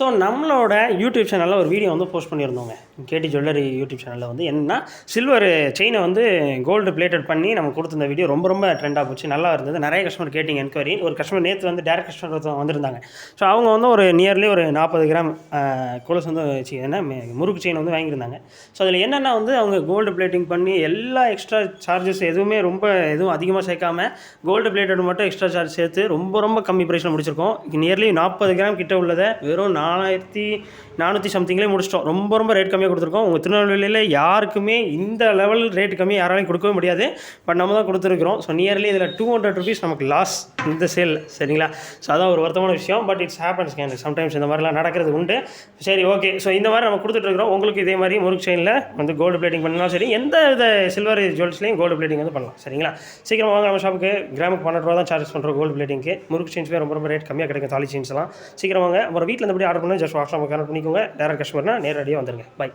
So நம்மளோட YouTube சேனலில் ஒரு வீடியோ வந்து போஸ்ட் பண்ணியிருந்தோங்க. கேடி ஜுவல்லரி யூடியூப் சேனலில் வந்து என்னன்னா, சில்வர் செயினை வந்து கோல்டு பிளேட்டட் பண்ணி நம்ம கொடுத்துருந்த வீடியோ ரொம்ப ட்ரெண்டாக போச்சு. நல்லா இருந்தது. நிறைய கஸ்டமர் கேட்டிங்க என்கொயரி. ஒரு கஸ்டமர் நேற்று வந்து டேரக்ட் கஸ்டமர் ஒருத்தவங்க வந்திருந்தாங்க. ஸோ அவங்க வந்து ஒரு நியர்லி ஒரு 40 கிராம் கொலுசு வந்து என்ன முறுக்கு செயின் வந்து வாங்கியிருந்தாங்க. ஸோ அதில் என்னென்னா வந்து அவங்க கோல்டு பிளேட்டிங் பண்ணி எல்லா எக்ஸ்ட்ரா சார்ஜஸ் எதுவுமே எதுவும் அதிகமாக சேர்க்காம கோல்டு பிளேட்டட் மட்டும் எக்ஸ்ட்ரா சார்ஜ் சேர்த்து ரொம்ப கம்மி ப்ரைஸில் முடிச்சிருக்கோம். நியர்லி 40 கிராம் கிட்ட உள்ளதை வெறும் 4400 சம்திங்லேயே முடிச்சிட்டோம். ரொம்ப ரேட் கம்மியாக கொடுத்துருக்கோம். உங்கள் திருநெல்வேலியில் யாருக்குமே இந்த லெவல் ரேட் கம்மி யாராலையும் கொடுக்கவே முடியாது. பட் நம்ம தான் கொடுத்துருக்குறோம். ஸோ நியர்லி இதில் 200 ருபீஸ் நமக்கு லாஸ் இந்த சேல். சரிங்களா? ஸோ அதான் ஒரு வருத்தமான விஷயம். But it's happens can. Sometimes இந்த மாதிரிலாம் நடக்கிறது உண்டு. சரி, ஓகே. ஸோ இந்த மாதிரி நம்ம கொடுத்துட்ருக்குறோம். உங்களுக்கு இதே மாதிரி முறுக்கு செயினில் வந்து கோல்டு பிளேட்டிங் பண்ணாலும் சரி, எந்த வித சில்வர் ஜுவல்ஸ்லையும் கோல்டு பிளேட்டிங் வந்து பண்ணலாம். சரிங்களா? சீக்கிரம் வாங்க நம்ம ஷாப்புக்கு. கிராமுக்கு 12 ரூபா தான் சார்ஜஸ் பண்ணுறோம் கோல்டு பிளேட்டிங்க்கு. முறுக்கு செயின்ஸ்மே ரொம்ப ரேட் கம்மியாக கிடைக்கும். தாலி செயின்ஸ்லாம் சீக்கிரம் வாங்க. அப்புறம் வீட்டில் இருந்தபடி ஆர்டர் பண்ணி ஜஸ்ட் வாட்ஸ்அப் கனெக்ட் பண்ணிக்கோங்க. டேரக்ட் கஸ்டமர்னா நேரடியாக வந்துருங்க. பை.